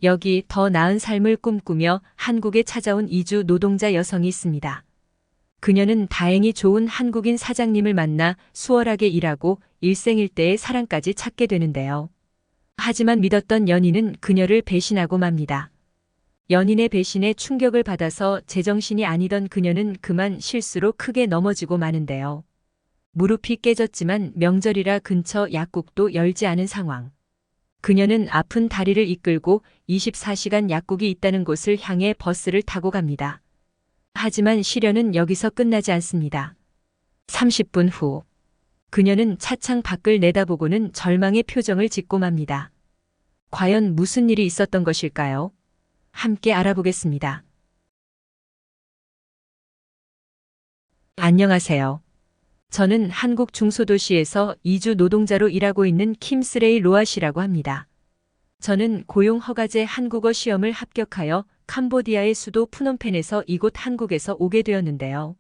여기 더 나은 삶을 꿈꾸며 한국에 찾아온 이주 노동자 여성이 있습니다. 그녀는 다행히 좋은 한국인 사장님을 만나 수월하게 일하고 일생일대의 사랑까지 찾게 되는데요. 하지만 믿었던 연인은 그녀를 배신하고 맙니다. 연인의 배신에 충격을 받아서 제정신이 아니던 그녀는 그만 실수로 크게 넘어지고 마는데요. 무릎이 깨졌지만 명절이라 근처 약국도 열지 않은 상황. 그녀는 아픈 다리를 이끌고 24시간 약국이 있다는 곳을 향해 버스를 타고 갑니다. 하지만 시련은 여기서 끝나지 않습니다. 30분 후, 그녀는 차창 밖을 내다보고는 절망의 표정을 짓고 맙니다. 과연 무슨 일이 있었던 것일까요? 함께 알아보겠습니다. 안녕하세요. 저는 한국 중소도시에서 이주 노동자로 일하고 있는 킴스레이 로아시라고 합니다. 저는 고용허가제 한국어 시험을 합격하여 캄보디아의 수도 푸놈펜에서 이곳 한국에서 오게 되었는데요.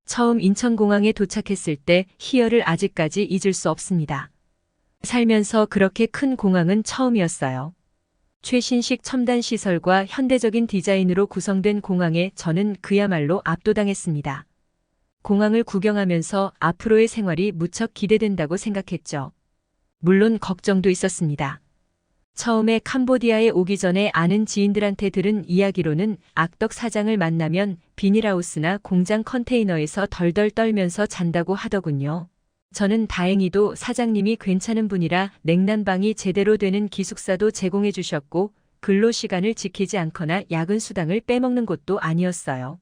처음 인천공항에 도착했을 때 희열을 아직까지 잊을 수 없습니다. 살면서 그렇게 큰 공항은 처음이었어요. 최신식 첨단 시설과 현대적인 디자인으로 구성된 공항에 저는 그야말로 압도당했습니다. 공항을 구경하면서 앞으로의 생활이 무척 기대된다고 생각했죠. 물론 걱정도 있었습니다. 처음에 캄보디아에 오기 전에 아는 지인들한테 들은 이야기로는 악덕 사장을 만나면 비닐하우스나 공장 컨테이너에서 덜덜 떨면서 잔다고 하더군요. 저는 다행히도 사장님이 괜찮은 분이라 냉난방이 제대로 되는 기숙사도 제공해 주셨고 근로시간을 지키지 않거나 야근 수당을 빼먹는 곳도 아니었어요.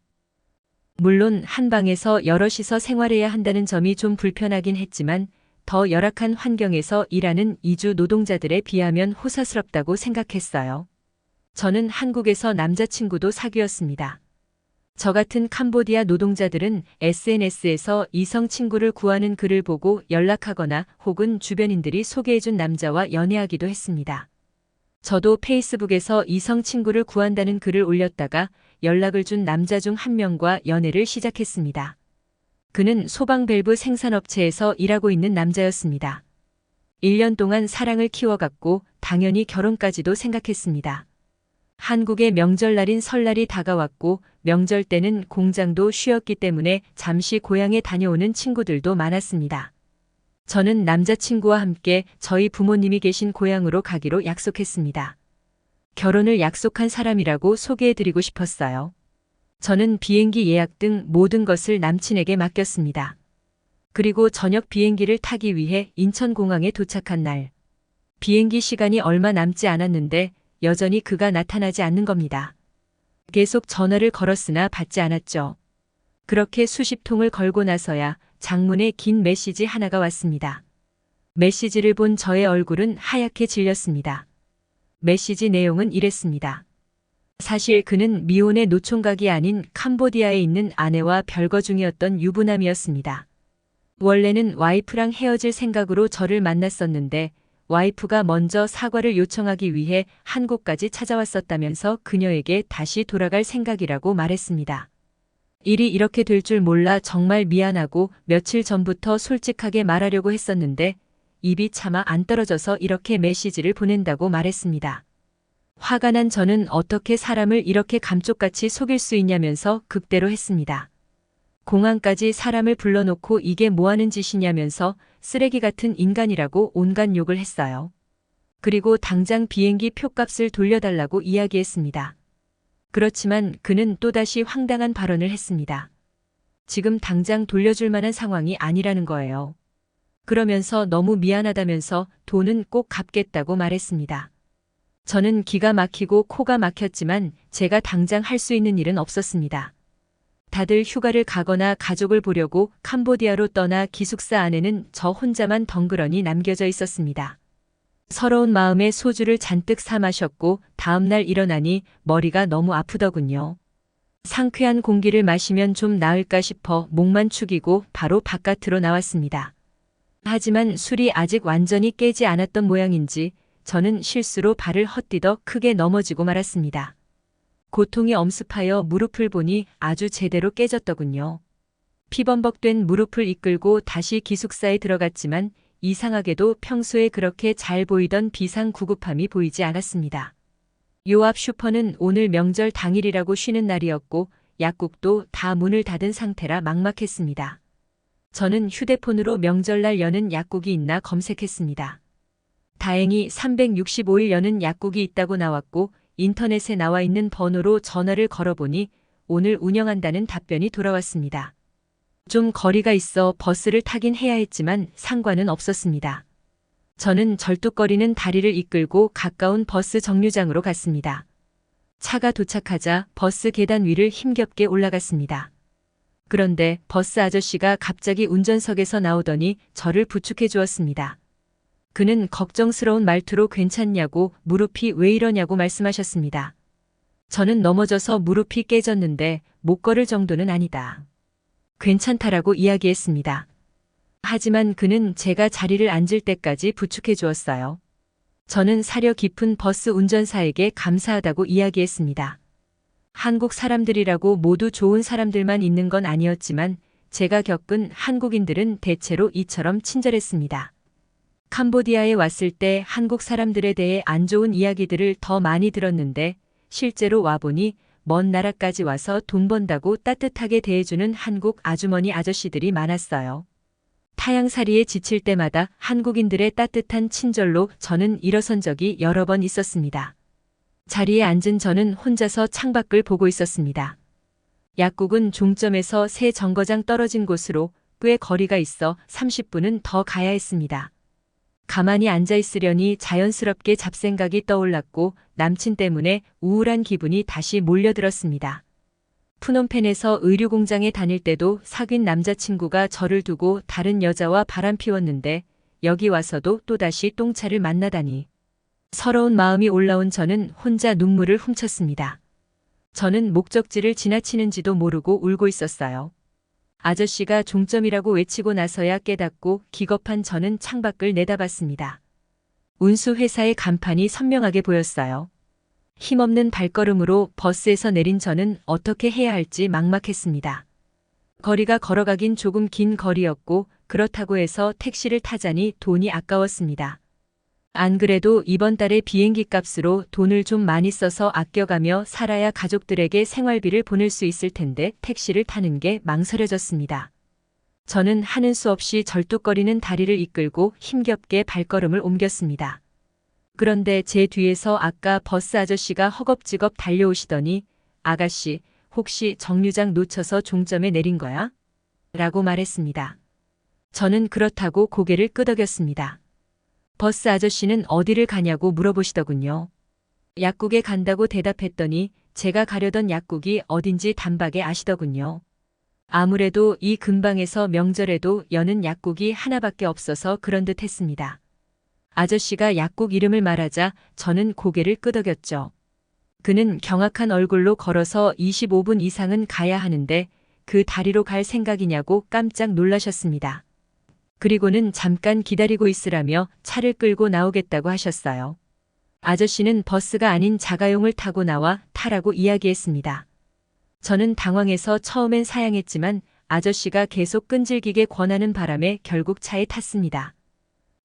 물론 한 방에서 여럿이서 생활해야 한다는 점이 좀 불편하긴 했지만 더 열악한 환경에서 일하는 이주 노동자들에 비하면 호사스럽다고 생각했어요. 저는 한국에서 남자친구도 사귀었습니다. 저 같은 캄보디아 노동자들은 SNS에서 이성 친구를 구하는 글을 보고 연락하거나 혹은 주변인들이 소개해준 남자와 연애하기도 했습니다. 저도 페이스북에서 이성 친구를 구한다는 글을 올렸다가 연락을 준 남자 중 한 명과 연애를 시작했습니다. 그는 소방 밸브 생산업체에서 일하고 있는 남자였습니다. 1년 동안 사랑을 키워갔고 당연히 결혼까지도 생각했습니다. 한국의 명절날인 설날이 다가왔고 명절 때는 공장도 쉬었기 때문에 잠시 고향에 다녀오는 친구들도 많았습니다. 저는 남자친구와 함께 저희 부모님이 계신 고향으로 가기로 약속했습니다. 결혼을 약속한 사람이라고 소개해드리고 싶었어요. 저는 비행기 예약 등 모든 것을 남친에게 맡겼습니다. 그리고 저녁 비행기를 타기 위해 인천공항에 도착한 날. 비행기 시간이 얼마 남지 않았는데 여전히 그가 나타나지 않는 겁니다. 계속 전화를 걸었으나 받지 않았죠. 그렇게 수십 통을 걸고 나서야 장문의 긴 메시지 하나가 왔습니다. 메시지를 본 저의 얼굴은 하얗게 질렸습니다. 메시지 내용은 이랬습니다. 사실 그는 미혼의 노총각이 아닌 캄보디아에 있는 아내와 별거 중이었던 유부남이었습니다. 원래는 와이프랑 헤어질 생각으로 저를 만났었는데 와이프가 먼저 사과를 요청하기 위해 한국까지 찾아왔었다면서 그녀에게 다시 돌아갈 생각이라고 말했습니다. 일이 이렇게 될 줄 몰라 정말 미안하고 며칠 전부터 솔직하게 말하려고 했었는데 입이 차마 안 떨어져서 이렇게 메시지를 보낸다고 말했습니다. 화가 난 저는 어떻게 사람을 이렇게 감쪽같이 속일 수 있냐면서 극대로 했습니다. 공항까지 사람을 불러놓고 이게 뭐하는 짓이냐면서 쓰레기 같은 인간이라고 온갖 욕을 했어요. 그리고 당장 비행기 표값을 돌려달라고 이야기했습니다. 그렇지만 그는 또다시 황당한 발언을 했습니다. 지금 당장 돌려줄 만한 상황이 아니라는 거예요. 그러면서 너무 미안하다면서 돈은 꼭 갚겠다고 말했습니다. 저는 기가 막히고 코가 막혔지만 제가 당장 할 수 있는 일은 없었습니다. 다들 휴가를 가거나 가족을 보려고 캄보디아로 떠나 기숙사 안에는 저 혼자만 덩그러니 남겨져 있었습니다. 서러운 마음에 소주를 잔뜩 사 마셨고 다음날 일어나니 머리가 너무 아프더군요. 상쾌한 공기를 마시면 좀 나을까 싶어 목만 축이고 바로 바깥으로 나왔습니다. 하지만 술이 아직 완전히 깨지 않았던 모양인지 저는 실수로 발을 헛디뎌 크게 넘어지고 말았습니다. 고통이 엄습하여 무릎을 보니 아주 제대로 깨졌더군요. 피범벅된 무릎을 이끌고 다시 기숙사에 들어갔지만 이상하게도 평소에 그렇게 잘 보이던 비상구급함이 보이지 않았습니다. 요 앞 슈퍼는 오늘 명절 당일이라고 쉬는 날이었고 약국도 다 문을 닫은 상태라 막막했습니다. 저는 휴대폰으로 명절날 여는 약국이 있나 검색했습니다. 다행히 365일 여는 약국이 있다고 나왔고 인터넷에 나와 있는 번호로 전화를 걸어보니 오늘 운영한다는 답변이 돌아왔습니다. 좀 거리가 있어 버스를 타긴 해야 했지만 상관은 없었습니다. 저는 절뚝거리는 다리를 이끌고 가까운 버스 정류장으로 갔습니다. 차가 도착하자 버스 계단 위를 힘겹게 올라갔습니다. 그런데 버스 아저씨가 갑자기 운전석에서 나오더니 저를 부축해 주었습니다. 그는 걱정스러운 말투로 괜찮냐고 무릎이 왜 이러냐고 말씀하셨습니다. 저는 넘어져서 무릎이 깨졌는데 못 걸을 정도는 아니다. 괜찮다라고 이야기했습니다. 하지만 그는 제가 자리를 앉을 때까지 부축해 주었어요. 저는 사려 깊은 버스 운전사에게 감사하다고 이야기했습니다. 한국 사람들이라고 모두 좋은 사람들만 있는 건 아니었지만 제가 겪은 한국인들은 대체로 이처럼 친절했습니다. 캄보디아에 왔을 때 한국 사람들에 대해 안 좋은 이야기들을 더 많이 들었는데 실제로 와보니 먼 나라까지 와서 돈 번다고 따뜻하게 대해주는 한국 아주머니 아저씨들이 많았어요. 타향살이에 지칠 때마다 한국인들의 따뜻한 친절로 저는 일어선 적이 여러 번 있었습니다. 자리에 앉은 저는 혼자서 창밖을 보고 있었습니다. 약국은 종점에서 새 정거장 떨어진 곳으로 꽤 거리가 있어 30분은 더 가야 했습니다. 가만히 앉아 있으려니 자연스럽게 잡생각이 떠올랐고 남친 때문에 우울한 기분이 다시 몰려들었습니다. 푸놈펜에서 의류공장에 다닐 때도 사귄 남자친구가 저를 두고 다른 여자와 바람 피웠는데 여기 와서도 또다시 똥차를 만나다니. 서러운 마음이 올라온 저는 혼자 눈물을 훔쳤습니다. 저는 목적지를 지나치는지도 모르고 울고 있었어요. 아저씨가 종점이라고 외치고 나서야 깨닫고 기겁한 저는 창밖을 내다봤습니다. 운수회사의 간판이 선명하게 보였어요. 힘없는 발걸음으로 버스에서 내린 저는 어떻게 해야 할지 막막했습니다. 거리가 걸어가긴 조금 긴 거리였고 그렇다고 해서 택시를 타자니 돈이 아까웠습니다. 안 그래도 이번 달에 비행기 값으로 돈을 좀 많이 써서 아껴가며 살아야 가족들에게 생활비를 보낼 수 있을 텐데 택시를 타는 게 망설여졌습니다. 저는 하는 수 없이 절뚝거리는 다리를 이끌고 힘겹게 발걸음을 옮겼습니다. 그런데 제 뒤에서 아까 버스 아저씨가 허겁지겁 달려오시더니 아가씨, 혹시 정류장 놓쳐서 종점에 내린 거야? 라고 말했습니다. 저는 그렇다고 고개를 끄덕였습니다. 버스 아저씨는 어디를 가냐고 물어보시더군요. 약국에 간다고 대답했더니 제가 가려던 약국이 어딘지 단박에 아시더군요. 아무래도 이 근방에서 명절에도 여는 약국이 하나밖에 없어서 그런 듯 했습니다. 아저씨가 약국 이름을 말하자 저는 고개를 끄덕였죠. 그는 경악한 얼굴로 걸어서 25분 이상은 가야 하는데 그 다리로 갈 생각이냐고 깜짝 놀라셨습니다. 그리고는 잠깐 기다리고 있으라며 차를 끌고 나오겠다고 하셨어요. 아저씨는 버스가 아닌 자가용을 타고 나와 타라고 이야기했습니다. 저는 당황해서 처음엔 사양했지만 아저씨가 계속 끈질기게 권하는 바람에 결국 차에 탔습니다.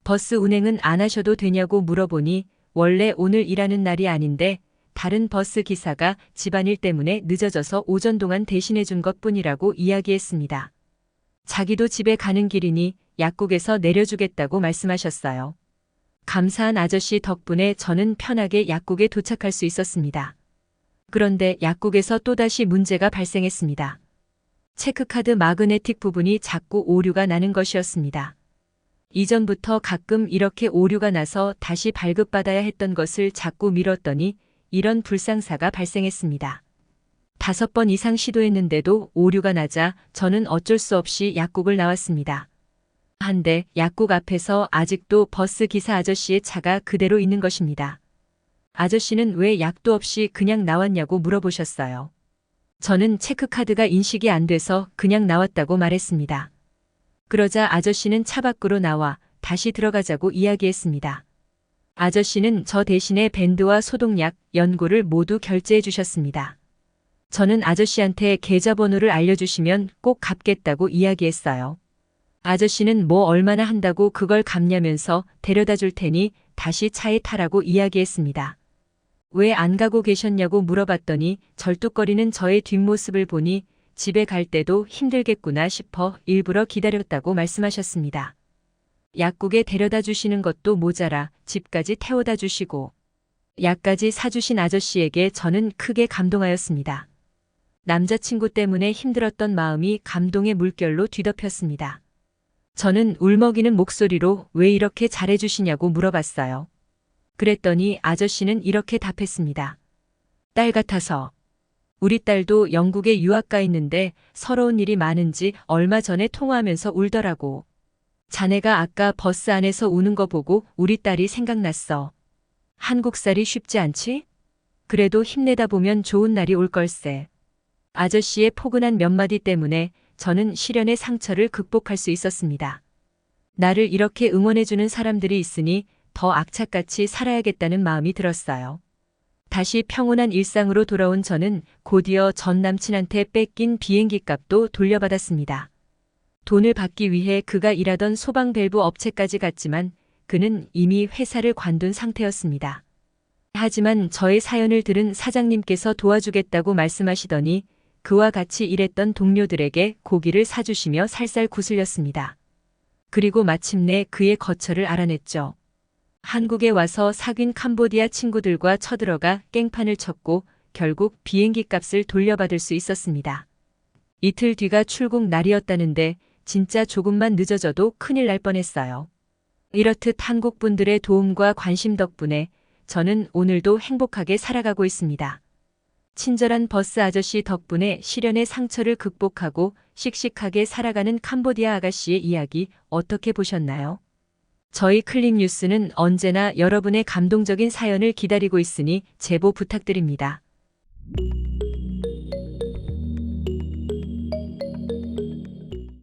버스 운행은 안 하셔도 되냐고 물어보니 원래 오늘 일하는 날이 아닌데 다른 버스 기사가 집안일 때문에 늦어져서 오전 동안 대신해 준 것뿐이라고 이야기했습니다. 자기도 집에 가는 길이니 약국에서 내려주겠다고 말씀하셨어요. 감사한 아저씨 덕분에 저는 편하게 약국에 도착할 수 있었습니다. 그런데 약국에서 또다시 문제가 발생했습니다. 체크카드 마그네틱 부분이 자꾸 오류가 나는 것이었습니다. 이전부터 가끔 이렇게 오류가 나서 다시 발급받아야 했던 것을 자꾸 미뤘더니 이런 불상사가 발생했습니다. 5번 이상 시도했는데도 오류가 나자 저는 어쩔 수 없이 약국을 나왔습니다. 한데 약국 앞에서 아직도 버스 기사 아저씨의 차가 그대로 있는 것입니다. 아저씨는 왜 약도 없이 그냥 나왔냐고 물어보셨어요. 저는 체크카드가 인식이 안 돼서 그냥 나왔다고 말했습니다. 그러자 아저씨는 차 밖으로 나와 다시 들어가자고 이야기했습니다. 아저씨는 저 대신에 밴드와 소독약, 연고를 모두 결제해 주셨습니다. 저는 아저씨한테 계좌번호를 알려주시면 꼭 갚겠다고 이야기했어요. 아저씨는 뭐 얼마나 한다고 그걸 갚냐면서 데려다 줄 테니 다시 차에 타라고 이야기했습니다. 왜 안 가고 계셨냐고 물어봤더니 절뚝거리는 저의 뒷모습을 보니 집에 갈 때도 힘들겠구나 싶어 일부러 기다렸다고 말씀하셨습니다. 약국에 데려다 주시는 것도 모자라 집까지 태워다 주시고 약까지 사주신 아저씨에게 저는 크게 감동하였습니다. 남자친구 때문에 힘들었던 마음이 감동의 물결로 뒤덮였습니다. 저는 울먹이는 목소리로 왜 이렇게 잘해주시냐고 물어봤어요. 그랬더니 아저씨는 이렇게 답했습니다. 딸 같아서. 우리 딸도 영국에 유학 가 있는데 서러운 일이 많은지 얼마 전에 통화하면서 울더라고. 자네가 아까 버스 안에서 우는 거 보고 우리 딸이 생각났어. 한국살이 쉽지 않지? 그래도 힘내다 보면 좋은 날이 올 걸세. 아저씨의 포근한 몇 마디 때문에 저는 시련의 상처를 극복할 수 있었습니다. 나를 이렇게 응원해주는 사람들이 있으니 더 악착같이 살아야겠다는 마음이 들었어요. 다시 평온한 일상으로 돌아온 저는 곧이어 전 남친한테 뺏긴 비행기 값도 돌려받았습니다. 돈을 받기 위해 그가 일하던 소방밸브 업체까지 갔지만 그는 이미 회사를 관둔 상태였습니다. 하지만 저의 사연을 들은 사장님께서 도와주겠다고 말씀하시더니 그와 같이 일했던 동료들에게 고기를 사주시며 살살 구슬렸습니다. 그리고 마침내 그의 거처를 알아냈죠. 한국에 와서 사귄 캄보디아 친구들과 쳐들어가 깽판을 쳤고 결국 비행기 값을 돌려받을 수 있었습니다. 이틀 뒤가 출국 날이었다는데 진짜 조금만 늦어져도 큰일 날 뻔했어요. 이렇듯 한국 분들의 도움과 관심 덕분에 저는 오늘도 행복하게 살아가고 있습니다. 친절한 버스 아저씨 덕분에 시련의 상처를 극복하고 씩씩하게 살아가는 캄보디아 아가씨의 이야기 어떻게 보셨나요? 저희 클릭뉴스는 언제나 여러분의 감동적인 사연을 기다리고 있으니 제보 부탁드립니다.